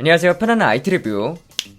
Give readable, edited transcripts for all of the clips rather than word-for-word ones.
안녕하세요. 편안한 IT 리뷰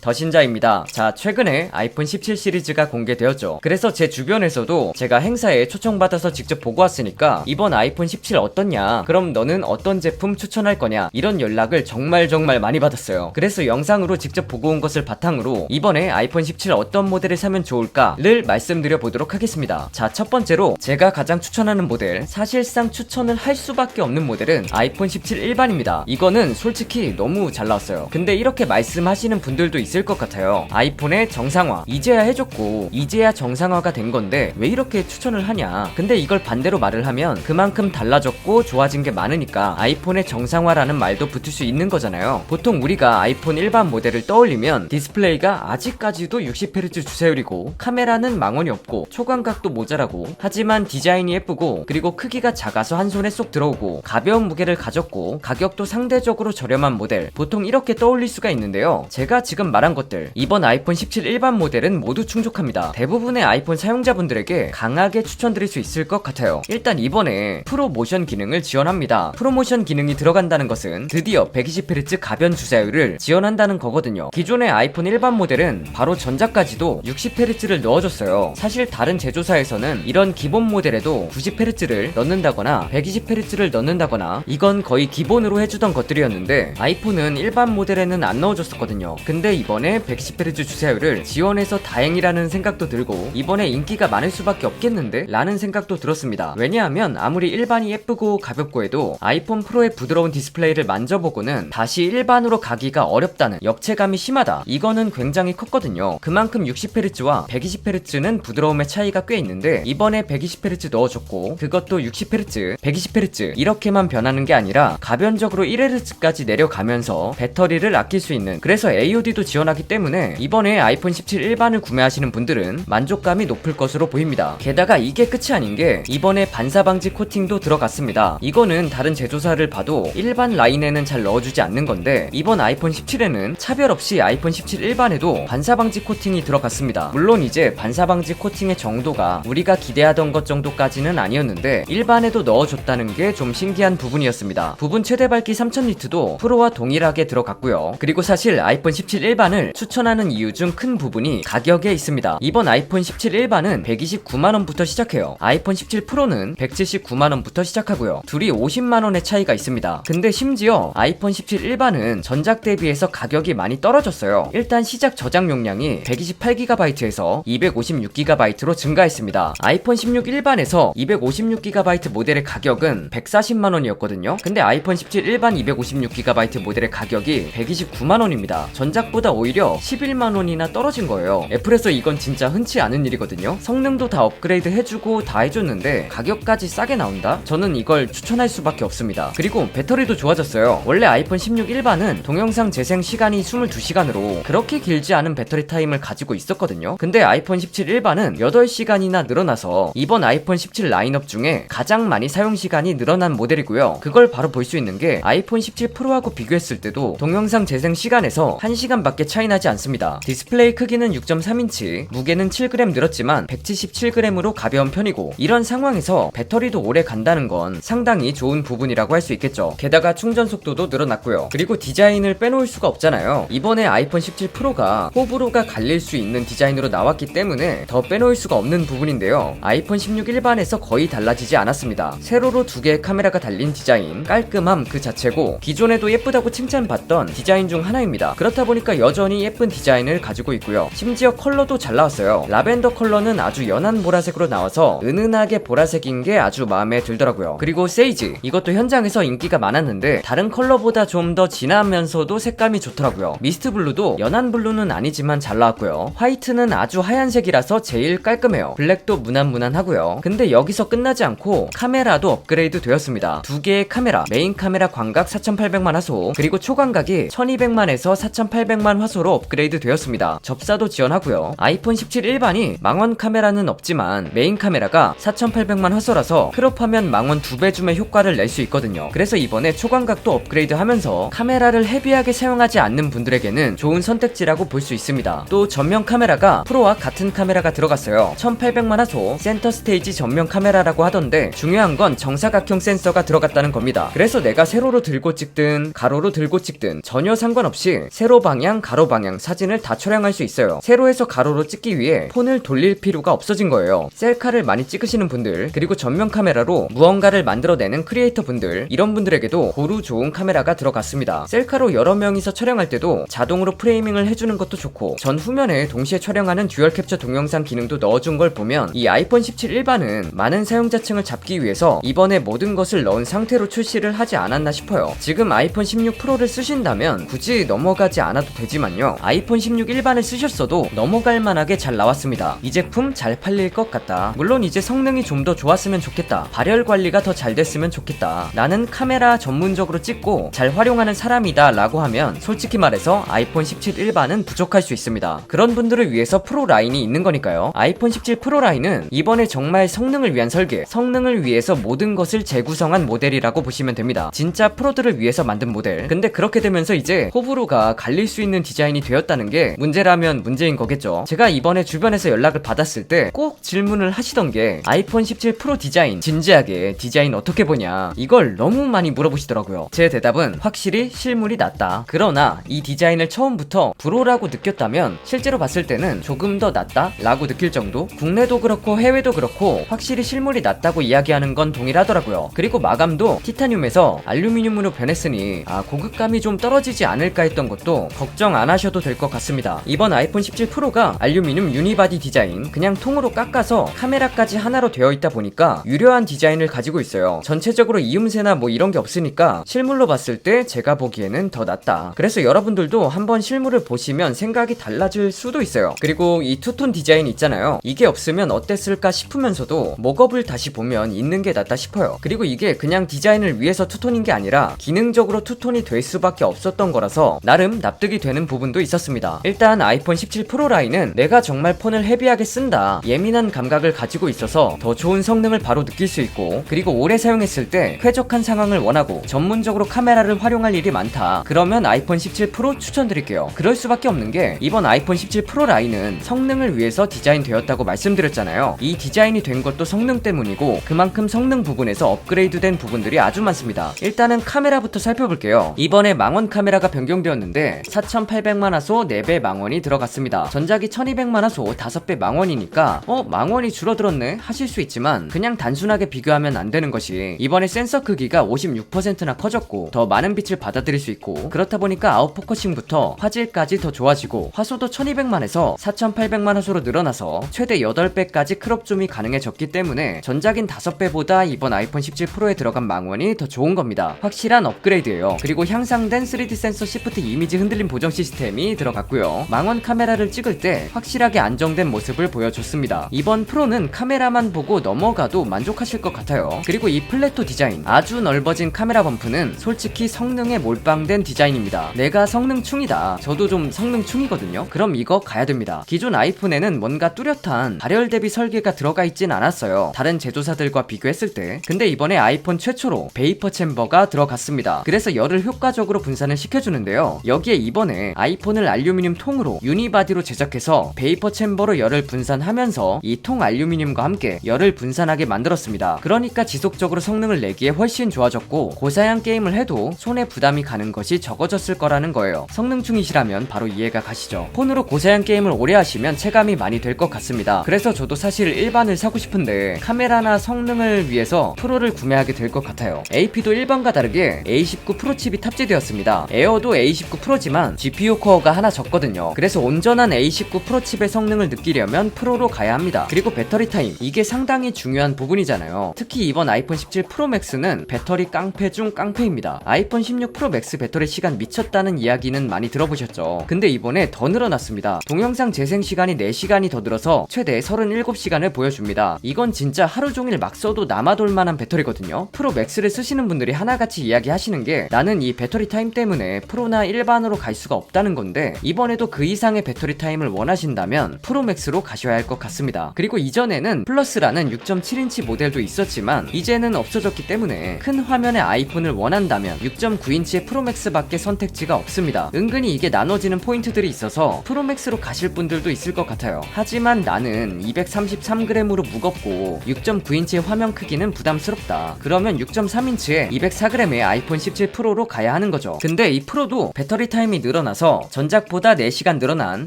더신자입니다. 자, 최근에 아이폰 17 시리즈가 공개되었죠. 그래서 제 주변에서도 제가 행사에 초청받아서 직접 보고 왔으니까 이번 아이폰 17 어떻냐? 그럼 너는 어떤 제품 추천할 거냐? 이런 연락을 정말 많이 받았어요. 그래서 영상으로 직접 보고 온 것을 바탕으로 이번에 아이폰 17 어떤 모델을 사면 좋을까를 말씀드려 보도록 하겠습니다. 자, 첫 번째로 제가 가장 추천하는 모델, 사실상 추천을 할 수밖에 없는 모델은 아이폰 17 일반입니다. 이거는 솔직히 너무 잘 나왔어요. 근데 이렇게 말씀하시는 분들도 있을 것 같아요. 아이폰의 정상화 이제야 해줬고 이제야 정상화가 된 건데 왜 이렇게 추천을 하냐. 근데 이걸 반대로 말을 하면 그만큼 달라졌고 좋아진 게 많으니까 아이폰의 정상화라는 말도 붙을 수 있는 거잖아요. 보통 우리가 아이폰 일반 모델을 떠올리면 디스플레이가 아직까지도 60Hz 주사율이고 카메라는 망원이 없고 초광각도 모자라고, 하지만 디자인이 예쁘고 그리고 크기가 작아서 한 손에 쏙 들어오고 가벼운 무게를 가졌고 가격도 상대적으로 저렴한 모델, 보통 이렇게 떠올릴 수가 있는데요. 제가 지금 말한 것들 이번 아이폰 17 일반 모델은 모두 충족합니다. 대부분의 아이폰 사용자분들에게 강하게 추천드릴 수 있을 것 같아요. 일단 이번에 프로모션 기능을 지원합니다. 프로모션 기능이 들어간다는 것은 드디어 120Hz 가변 주사율을 지원한다는 거거든요. 기존의 아이폰 일반 모델은 바로 전자까지도 60Hz를 넣어줬어요. 사실 다른 제조사에서는 이런 기본 모델에도 90Hz를 넣는다거나 120Hz를 넣는다거나 이건 거의 기본으로 해주던 것들이었는데 아이폰은 일반 모델에는 안 넣어줬었거든요. 근데 이번에 110Hz 주사율을 지원해서 다행이라는 생각도 들고 이번에 인기가 많을 수밖에 없겠는데? 라는 생각도 들었습니다. 왜냐하면 아무리 일반이 예쁘고 가볍고 해도 아이폰 프로의 부드러운 디스플레이를 만져보고는 다시 일반으로 가기가 어렵다는, 역체감이 심하다, 이거는 굉장히 컸거든요. 그만큼 60Hz와 120Hz는 부드러움의 차이가 꽤 있는데 이번에 120Hz 넣어줬고 그것도 60Hz, 120Hz 이렇게만 변하는 게 아니라 가변적으로 1Hz까지 내려가면서 배터리를 아낄 수 있는, 그래서 AOD도 지원하기 때문에 이번에 아이폰 17 일반을 구매하시는 분들은 만족감이 높을 것으로 보입니다. 게다가 이게 끝이 아닌 게 이번에 반사방지 코팅도 들어갔습니다. 이거는 다른 제조사를 봐도 일반 라인에는 잘 넣어주지 않는 건데 이번 아이폰 17에는 차별 없이 아이폰 17 일반에도 반사방지 코팅이 들어갔습니다. 물론 이제 반사방지 코팅의 정도가 우리가 기대하던 것 정도까지는 아니었는데 일반에도 넣어줬다는 게 좀 신기한 부분이었습니다. 부분 최대 밝기 3000니트도 프로와 동일하게 들어갔고요. 그리고 사실 아이폰 17 일반을 추천하는 이유 중 큰 부분이 가격에 있습니다. 이번 아이폰 17 일반은 129만원부터 시작해요. 아이폰 17 프로는 179만원부터 시작하고요. 둘이 50만원의 차이가 있습니다. 근데 심지어 아이폰 17 일반은 전작 대비해서 가격이 많이 떨어졌어요. 일단 시작 저장 용량이 128GB에서 256GB로 증가했습니다. 아이폰 16 일반에서 256GB 모델의 가격은 140만원이었거든요. 근데 아이폰 17 일반 256GB 모델의 가격이 129만원입니다. 전작보다 오히려 11만원이나 떨어진 거예요. 애플에서 이건 진짜 흔치 않은 일이거든요. 성능도 다 업그레이드 해주고 다 해줬는데 가격까지 싸게 나온다? 저는 이걸 추천할 수밖에 없습니다. 그리고 배터리도 좋아졌어요. 원래 아이폰 16 일반은 동영상 재생 시간이 22시간으로 그렇게 길지 않은 배터리 타임을 가지고 있었거든요. 근데 아이폰 17 일반은 8시간이나 늘어나서 이번 아이폰 17 라인업 중에 가장 많이 사용시간이 늘어난 모델이고요. 그걸 바로 볼 수 있는 게 아이폰 17 프로하고 비교했을 때도 동영상 재생 시간에서 1시간밖에 차이 나지 않습니다. 디스플레이 크기는 6.3인치, 무게는 7g 늘었지만 177g으로 가벼운 편이고 이런 상황에서 배터리도 오래 간다는 건 상당히 좋은 부분이라고 할 수 있겠죠. 게다가 충전 속도도 늘어났고요. 그리고 디자인을 빼놓을 수가 없잖아요. 이번에 아이폰 17 프로가 호불호가 갈릴 수 있는 디자인으로 나왔기 때문에 더 빼놓을 수가 없는 부분인데요. 아이폰 16 일반에서 거의 달라지지 않았습니다. 세로로 2개의 카메라가 달린 디자인, 깔끔함 그 자체고 기존에도 예쁘다고 칭찬받던 디자인 중 하나입니다. 그렇다 보니까 여전히 예쁜 디자인을 가지고 있고요. 심지어 컬러도 잘 나왔어요. 라벤더 컬러는 아주 연한 보라색으로 나와서 은은하게 보라색인 게 아주 마음에 들더라고요. 그리고 세이지, 이것도 현장에서 인기가 많았는데 다른 컬러보다 좀 더 진하면서도 색감이 좋더라고요. 미스트 블루도 연한 블루는 아니지만 잘 나왔고요. 화이트는 아주 하얀색이라서 제일 깔끔해요. 블랙도 무난무난하고요. 근데 여기서 끝나지 않고 카메라도 업그레이드 되었습니다. 2개의 카메라, 메인 카메라 광각 4800만 화소, 그리고 초광각이 1200만에서 4800만 화소로 업그레이드 되었습니다. 접사도 지원하고요. 아이폰 17 일반이 망원 카메라는 없지만 메인 카메라가 4800만 화소라서 크롭하면 망원 2배 줌의 효과를 낼 수 있거든요. 그래서 이번에 초광각도 업그레이드 하면서 카메라를 헤비하게 사용하지 않는 분들에게는 좋은 선택지라고 볼 수 있습니다. 또 전면 카메라가 프로와 같은 카메라가 들어갔어요. 1800만 화소 센터 스테이지 전면 카메라라고 하던데 중요한 건 정사각형 센서가 들어갔다는 겁니다. 그래서 내가 세로로 들고 찍든 가로로 들고 찍든 전혀 상관없이 세로 방향, 가로 방향 사진을 다 촬영할 수 있어요. 세로에서 가로로 찍기 위해 폰을 돌릴 필요가 없어진 거예요. 셀카를 많이 찍으시는 분들, 그리고 전면 카메라로 무언가를 만들어내는 크리에이터 분들, 이런 분들에게도 고루 좋은 카메라가 들어갔습니다. 셀카로 여러 명이서 촬영할 때도 자동으로 프레이밍을 해주는 것도 좋고 전후면에 동시에 촬영하는 듀얼 캡처 동영상 기능도 넣어준 걸 보면 이 아이폰 17 일반은 많은 사용자층을 잡기 위해서 이번에 모든 것을 넣은 상태로 출시를 하지 않았나 싶어요. 지금 아이폰 16 프로를 쓰신다면 굳이 넘어가지 않아도 되지만요, 아이폰 16 일반을 쓰셨어도 넘어갈 만하게 잘 나왔습니다. 이 제품 잘 팔릴 것 같다. 물론 이제 성능이 좀 더 좋았으면 좋겠다, 발열 관리가 더 잘 됐으면 좋겠다, 나는 카메라 전문적으로 찍고 잘 활용하는 사람이다 라고 하면 솔직히 말해서 아이폰 17 일반은 부족할 수 있습니다. 그런 분들을 위해서 프로 라인이 있는 거니까요. 아이폰 17 프로 라인은 이번에 정말 성능을 위한 설계, 성능을 위해서 모든 것을 재구성한 모델이라고 보시면 됩니다. 진짜 프로들을 위해서 만든 모델. 근데 그렇게 되면서 이제 호불호가 갈릴 수 있는 디자인이 되었다는 게 문제라면 문제인 거겠죠. 제가 이번에 주변에서 연락을 받았을 때 꼭 질문을 하시던 게 아이폰 17 프로 디자인, 진지하게 디자인 어떻게 보냐, 이걸 너무 많이 물어보시더라고요. 제 대답은 확실히 실물이 낫다. 그러나 이 디자인을 처음부터 프로라고 느꼈다면 실제로 봤을 때는 조금 더 낫다 라고 느낄 정도? 국내도 그렇고 해외도 그렇고 확실히 실물이 낫다고 이야기하는 건 동일하더라고요. 그리고 마감도 티타늄에서 알루미늄으로 변했으니 고급감이 좀 떨어지지 않을까 했던 것도 걱정 안 하셔도 될 것 같습니다. 이번 아이폰 17 프로가 알루미늄 유니바디 디자인, 그냥 통으로 깎아서 카메라까지 하나로 되어 있다 보니까 유려한 디자인을 가지고 있어요. 전체적으로 이음새나 뭐 이런 게 없으니까 실물로 봤을 때 제가 보기에는 더 낫다. 그래서 여러분들도 한번 실물을 보시면 생각이 달라질 수도 있어요. 그리고 이 투톤 디자인 있잖아요, 이게 없으면 어땠을까 싶으면서도 목업을 다시 보면 있는 게 낫다 싶어요. 그리고 이게 그냥 디자인을 위해서 투톤인 게 아니라 기능적으로 투톤이 될 수밖에 없었던 거라서 나름 납득이 되는 부분도 있었습니다. 일단 아이폰 17 프로 라인은 내가 정말 폰을 헤비하게 쓴다, 예민한 감각을 가지고 있어서 더 좋은 성능을 바로 느낄 수 있고, 그리고 오래 사용했을 때 쾌적한 상황을 원하고 전문적으로 카메라를 활용할 일이 많다, 그러면 아이폰 17 프로 추천드릴게요. 그럴 수밖에 없는 게 이번 아이폰 17 프로 라인은 성능을 위해서 디자인되었다고 말씀드렸잖아요. 이 디자인이 된 것도 성능 때문이고 그만큼 성능 부분에서 업그레이드된 부분들이 아주 많습니다. 일단은 카메라부터 살펴볼게요. 이번에 망원 카메라가 변경되었는데 4800만 화소 4배 망원이 들어갔습니다. 전작이 1200만 화소 5배 망원이니까 망원이 줄어들었네 하실 수 있지만 그냥 단순하게 비교하면 안 되는 것이 이번에 센서 크기가 56%나 커졌고 더 많은 빛을 받아들일 수 있고, 그렇다 보니까 아웃포커싱부터 화질까지 더 좋아지고 화소도 1200만에서 4800만 화소로 늘어나서 최대 8배까지 크롭줌이 가능해졌기 때문에 전작인 5배보다 이번 아이폰 17 프로에 들어간 망원이 더 좋은 겁니다. 확실한 업그레이드예요. 그리고 향상된 3D 센서 시프트 이미지 흔들림 보정 시스템이 들어갔고요. 망원 카메라를 찍을 때 확실하게 안정된 모습을 보여줬습니다. 이번 프로는 카메라만 보고 넘어가도 만족하실 것 같아요. 그리고 이 플래토 디자인, 아주 넓어진 카메라 범프는 솔직히 성능에 몰빵된 디자인입니다. 내가 성능충이다, 저도 좀 성능충이거든요. 그럼 이거 가야 됩니다. 기존 아이폰에는 뭔가 뚜렷한 발열 대비 설계가 들어가 있진 않았어요, 다른 제조사들과 비교했을 때. 근데 이번에 아이폰 최초로 베이퍼 챔버가 들어갔습니다. 그래서 열을 효과적으로 분산을 시켜주는데요, 여기에 이번에 아이폰을 알루미늄 통으로 유니바디로 제작해서 베이퍼 챔버로 열을 분산하면서 이 통 알루미늄과 함께 열을 분산하게 만들었습니다. 그러니까 지속적으로 성능을 내기에 훨씬 좋아졌고 고사양 게임을 해도 손에 부담이 가는 것이 적어졌을 거라는 거예요. 성능충이시라면 바로 이해가 가시죠. 폰으로 고사양 게임을 오래 하시면 체감이 많이 될 것 같습니다. 그래서 저도 사실 일반을 사고 싶은데 카메라나 성능을 위해서 프로를 구매하게 될 것 같아요. AP도 일반과 다르게 A19 프로 칩이 탑재되었습니다. 에어도 A19 프로지만 GPU 코어가 하나 적거든요. 그래서 온전한 A19 프로 칩의 성능을 느끼려면 프로로 가야 합니다. 그리고 배터리 타임, 이게 상당히 중요한 부분이잖아요. 특히 이번 아이폰 17 프로 맥스는 배터리 깡패 중 깡패입니다. 아이폰 16 프로 맥스 배터리 시간 미쳤다는 이야기는 많이 들어보셨죠. 근데 이번에 더 늘어났습니다. 동영상 재생 시간이 4시간이 더 늘어서 최대 37시간을 보여줍니다. 이건 진짜 하루 종일 막 써도 남아돌 만한 배터리거든요. 프로 맥스를 쓰시는 분들이 하나같이 이야기하시는 게 나는 이 배터리 타임 때문에 프로나 일반으로 갈 수가 없다 없다는 건데 이번에도 그 이상의 배터리 타임을 원하신다면 프로맥스로 가셔야 할 것 같습니다. 그리고 이전에는 플러스라는 6.7인치 모델도 있었지만 이제는 없어졌기 때문에 큰 화면의 아이폰을 원한다면 6.9인치의 프로맥스밖에 선택지가 없습니다. 은근히 이게 나눠지는 포인트들이 있어서 프로맥스로 가실 분들도 있을 것 같아요. 하지만 나는 233g으로 무겁고 6.9인치의 화면 크기는 부담스럽다. 그러면 6.3인치에 204g의 아이폰 17 프로로 가야 하는 거죠. 근데 이 프로도 배터리 타임이 늘어나서 전작보다 4시간 늘어난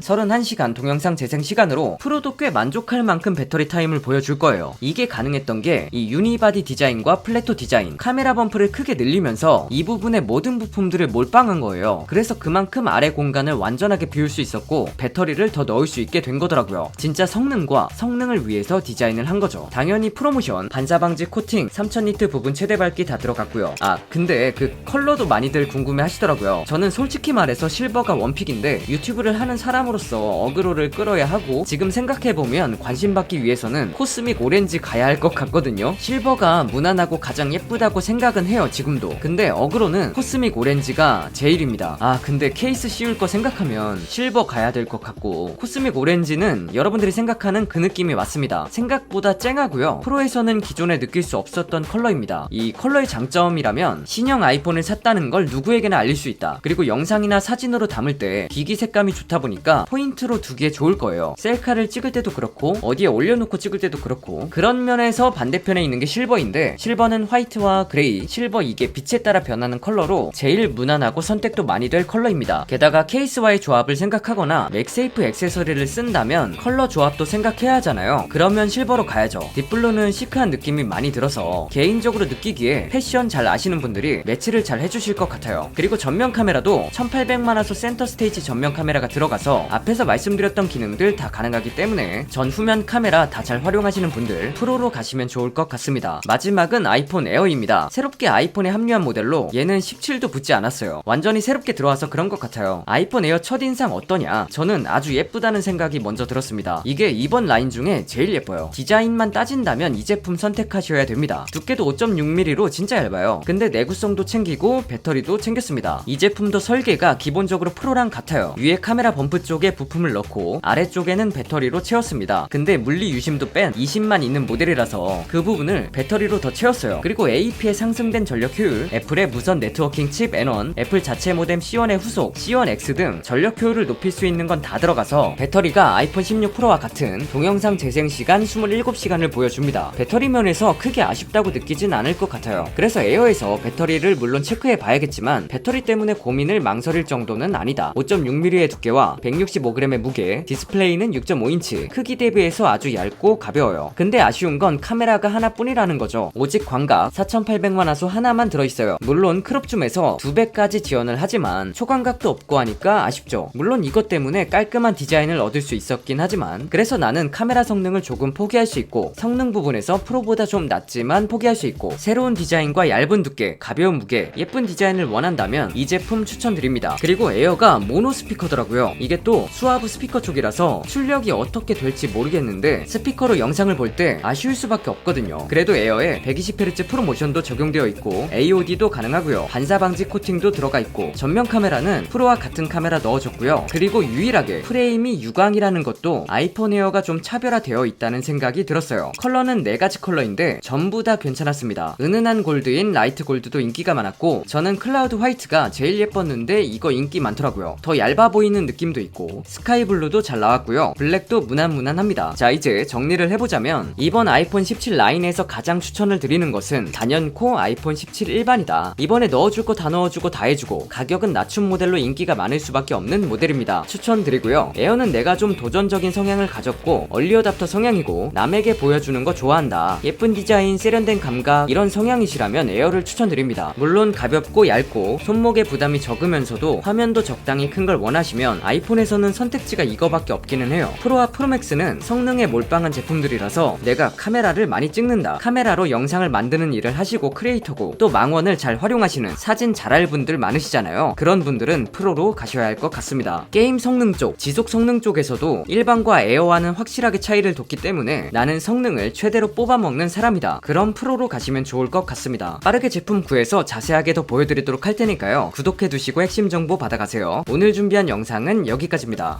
31시간 동영상 재생 시간으로 프로도 꽤 만족할 만큼 배터리 타임을 보여줄 거예요. 이게 가능했던 게 이 유니바디 디자인과 플래토 디자인, 카메라 범프를 크게 늘리면서 이 부분의 모든 부품들을 몰빵한 거예요. 그래서 그만큼 아래 공간을 완전하게 비울 수 있었고 배터리를 더 넣을 수 있게 된 거더라고요. 진짜 성능을 위해서 디자인을 한 거죠. 당연히 프로모션, 반사방지 코팅, 3000니트 부분 최대 밝기 다 들어갔고요. 근데 그 컬러도 많이들 궁금해 하시더라고요. 저는 솔직히 말해서 실버가 원픽인데 유튜브를 하는 사람으로서 어그로를 끌어야 하고 지금 생각해보면 관심받기 위해서는 코스믹 오렌지 가야 할 것 같거든요. 실버가 무난하고 가장 예쁘다고 생각은 해요, 지금도. 근데 어그로는 코스믹 오렌지가 제일입니다. 근데 케이스 씌울 거 생각하면 실버 가야 될 것 같고 코스믹 오렌지는 여러분들이 생각하는 그 느낌이 맞습니다. 생각보다 쨍하고요. 프로에서는 기존에 느낄 수 없었던 컬러입니다. 이 컬러의 장점이라면 신형 아이폰을 샀다는 걸 누구에게나 알릴 수 있다. 그리고 영상이나 사진으로 담을 때 기기 색감이 좋다 보니까 포인트로 두기에 좋을 거예요. 셀카를 찍을 때도 그렇고 어디에 올려놓고 찍을 때도 그렇고. 그런 면에서 반대편에 있는 게 실버인데 실버는 화이트와 그레이, 실버 이게 빛에 따라 변하는 컬러로 제일 무난하고 선택도 많이 될 컬러입니다. 게다가 케이스와의 조합을 생각하거나 맥세이프 액세서리를 쓴다면 컬러 조합도 생각해야 하잖아요. 그러면 실버로 가야죠. 딥블루는 시크한 느낌이 많이 들어서 개인적으로 느끼기에 패션 잘 아시는 분들이 매치를 잘 해주실 것 같아요. 그리고 전면 카메라도 1800만화소 센터 스테이지 전면 카메라가 들어가서 앞에서 말씀드렸던 기능들 다 가능하기 때문에 전 후면 카메라 다 잘 활용하시는 분들 프로로 가시면 좋을 것 같습니다. 마지막은 아이폰 에어입니다. 새롭게 아이폰에 합류한 모델로 얘는 17도 붙지 않았어요. 완전히 새롭게 들어와서 그런 것 같아요. 아이폰 에어 첫인상 어떠냐? 저는 아주 예쁘다는 생각이 먼저 들었습니다. 이게 이번 라인 중에 제일 예뻐요. 디자인만 따진다면 이 제품 선택하셔야 됩니다. 두께도 5.6mm로 진짜 얇아요. 근데 내구성도 챙기고 배터리도 챙겼습니다. 이 제품도 설계가 기본적으로 프로랑 같아요. 위에 카메라 범프 쪽에 부품을 넣고 아래쪽에는 배터리로 채웠습니다. 근데 물리 유심도 뺀 20만 있는 모델이라서 그 부분을 배터리로 더 채웠어요. 그리고 AP의 상승된 전력 효율, 애플의 무선 네트워킹 칩 N1, 애플 자체 모뎀 C1의 후속, C1X 등 전력 효율을 높일 수 있는 건 다 들어가서 배터리가 아이폰 16 프로와 같은 동영상 재생 시간 27시간을 보여줍니다. 배터리 면에서 크게 아쉽다고 느끼진 않을 것 같아요. 그래서 에어에서 배터리를 물론 체크해 봐야겠지만 배터리 때문에 고민을 망설일 정도는 아니다. 5.6mm의 두께와 165g의 무게, 디스플레이는 6.5인치, 크기 대비해서 아주 얇고 가벼워요. 근데 아쉬운 건 카메라가 하나뿐이라는 거죠. 오직 광각 4800만화소 하나만 들어있어요. 물론 크롭줌에서 2배까지 지원을 하지만 초광각도 없고 하니까 아쉽죠. 물론 이것 때문에 깔끔한 디자인을 얻을 수 있었긴 하지만 그래서 나는 카메라 성능을 조금 포기할 수 있고 성능 부분에서 프로보다 좀 낮지만 포기할 수 있고 새로운 디자인과 얇은 두께, 가벼운 무게, 예쁜 디자인을 원한다면 이 제품 추천드립니다. 그리고 에어가 모노 스피커더라고요. 이게 또 수화부 스피커 쪽이라서 출력이 어떻게 될지 모르겠는데 스피커로 영상을 볼 때 아쉬울 수밖에 없거든요. 그래도 에어에 120Hz 프로모션도 적용되어 있고 AOD도 가능하고요. 반사방지 코팅도 들어가 있고 전면 카메라는 프로와 같은 카메라 넣어줬고요. 그리고 유일하게 프레임이 유광이라는 것도 아이폰 에어가 좀 차별화되어 있다는 생각이 들었어요. 컬러는 4가지 컬러인데 전부 다 괜찮았습니다. 은은한 골드인 라이트 골드도 인기가 많았고 저는 클라우드 화이트가 제일 예뻤는데 이거 인기 많더라고요. 더 얇아 보이는 느낌도 있고 스카이 블루도 잘 나왔고요. 블랙도 무난무난합니다. 자, 이제 정리를 해보자면 이번 아이폰 17 라인에서 가장 추천을 드리는 것은 단연코 아이폰 17 일반이다. 이번에 넣어줄 거 다 넣어주고 다 해주고 가격은 낮춘 모델로 인기가 많을 수밖에 없는 모델입니다. 추천드리고요. 에어는 내가 좀 도전적인 성향을 가졌고 얼리어답터 성향이고 남에게 보여주는 거 좋아한다, 예쁜 디자인, 세련된 감각 이런 성향이시라면 에어를 추천드립니다. 물론 가볍고 얇고 손목에 부담이 적으면서도 화면도 적당히 큰 걸 원하시면 아이폰에서는 선택지가 이거밖에 없기는 해요. 프로와 프로맥스는 성능에 몰빵한 제품들이라서 내가 카메라를 많이 찍는다, 카메라로 영상을 만드는 일을 하시고 크리에이터고 또 망원을 잘 활용하시는 사진 잘할 분들 많으시잖아요. 그런 분들은 프로로 가셔야 할 것 같습니다. 게임 성능 쪽, 지속 성능 쪽에서도 일반과 에어와는 확실하게 차이를 뒀기 때문에 나는 성능을 최대로 뽑아먹는 사람이다. 그럼 프로로 가시면 좋을 것 같습니다. 빠르게 제품 구해서 자세하게 더 보여드리도록 할 테니까요. 구독해두시고 핵심 정보 받아가세요. 마세요. 오늘 준비한 영상은 여기까지입니다.